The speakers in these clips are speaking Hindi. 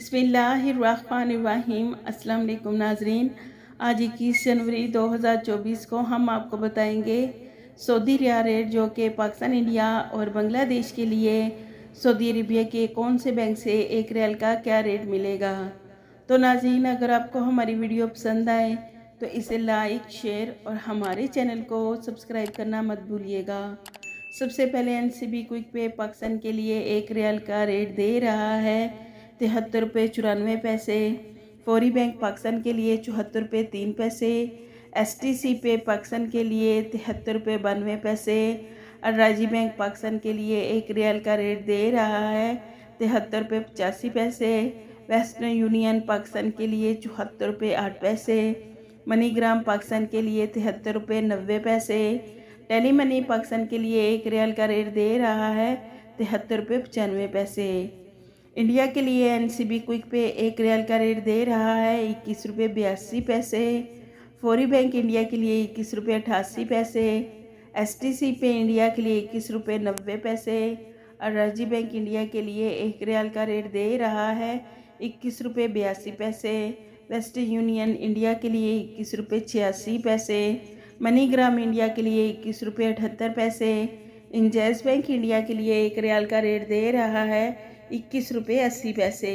बिस्मिल्लाहिर्रहमानिर्रहीम। अस्सलाम वालेकुम नाजरीन। आज 21 जनवरी 2024 को हम आपको बताएंगे सऊदी रियाल रेट, जो कि पाकिस्तान, इंडिया और बांग्लादेश के लिए सऊदी अरबिया के कौन से बैंक से एक रियाल का क्या रेट मिलेगा। तो नाजरीन, अगर आपको हमारी वीडियो पसंद आए तो इसे लाइक, शेयर और हमारे चैनल को सब्सक्राइब करना मत भूलिएगा। सबसे पहले NCB क्विक पे पाकिस्तान के लिए एक रियाल का रेट दे रहा है 73 रुपये 94 पैसे। फौरी बैंक पाकिस्तान के लिए 74 रुपये 3 पैसे। STC पे पाकिस्तान के लिए 73 रुपये 92 पैसे। अराजी बैंक पाकिस्तान के लिए एक रियाल का रेट दे रहा है 73 रुपये 85 पैसे। वेस्टर्न यूनियन पाकिस्तान के लिए 74 रुपये 8 पैसे। मनीग्राम पाकिस्तान के लिए 73 रुपये 90 पैसे। टेली मनी पाकिस्तान के लिए एक रियाल का रेट दे रहा है 73 रुपये 95 पैसे। इंडिया के लिए NCB क्विक पे एक रियाल का रेट दे रहा है 21 रुपये 82 पैसे। फौरी बैंक इंडिया के लिए 21 रुपये 88 पैसे। STC पे इंडिया के लिए 21 रुपये 90 पैसे। अराजी बैंक इंडिया के लिए एक रियाल का रेट दे रहा है 21 रुपये 82 पैसे। वेस्टर्न यूनियन इंडिया के लिए 21 रुपये 86 पैसे। मनीग्राम इंडिया के लिए 21 रुपये 78 पैसे। इंजैस बैंक इंडिया के लिए एक रियाल का रेट दे रहा है 21 रुपये 80 पैसे।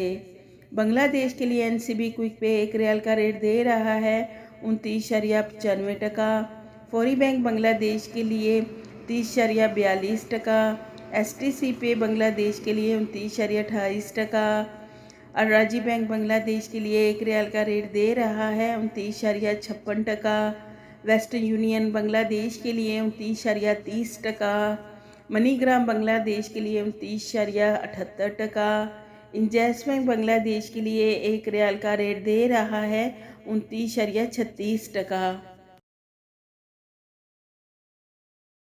बांग्लादेश के लिए NCB क्विक पे एक रियाल का रेट दे रहा है 29.95 टका। फौरी बैंक बांग्लादेश के लिए 30.42 टका। STC पे बांग्लादेश के लिए 29.28 टका। अराजी बैंक बांग्लादेश के लिए एक रियाल का रेट दे रहा है 29.56 टका। वेस्टर्न यूनियन बांग्लादेश के लिए 29.30 टका। मनीग्राम बांग्लादेश के लिए 29.78 टका। इंजैस बैंक बांग्लादेश के लिए एक रियाल का रेट दे रहा है 29.36 टका।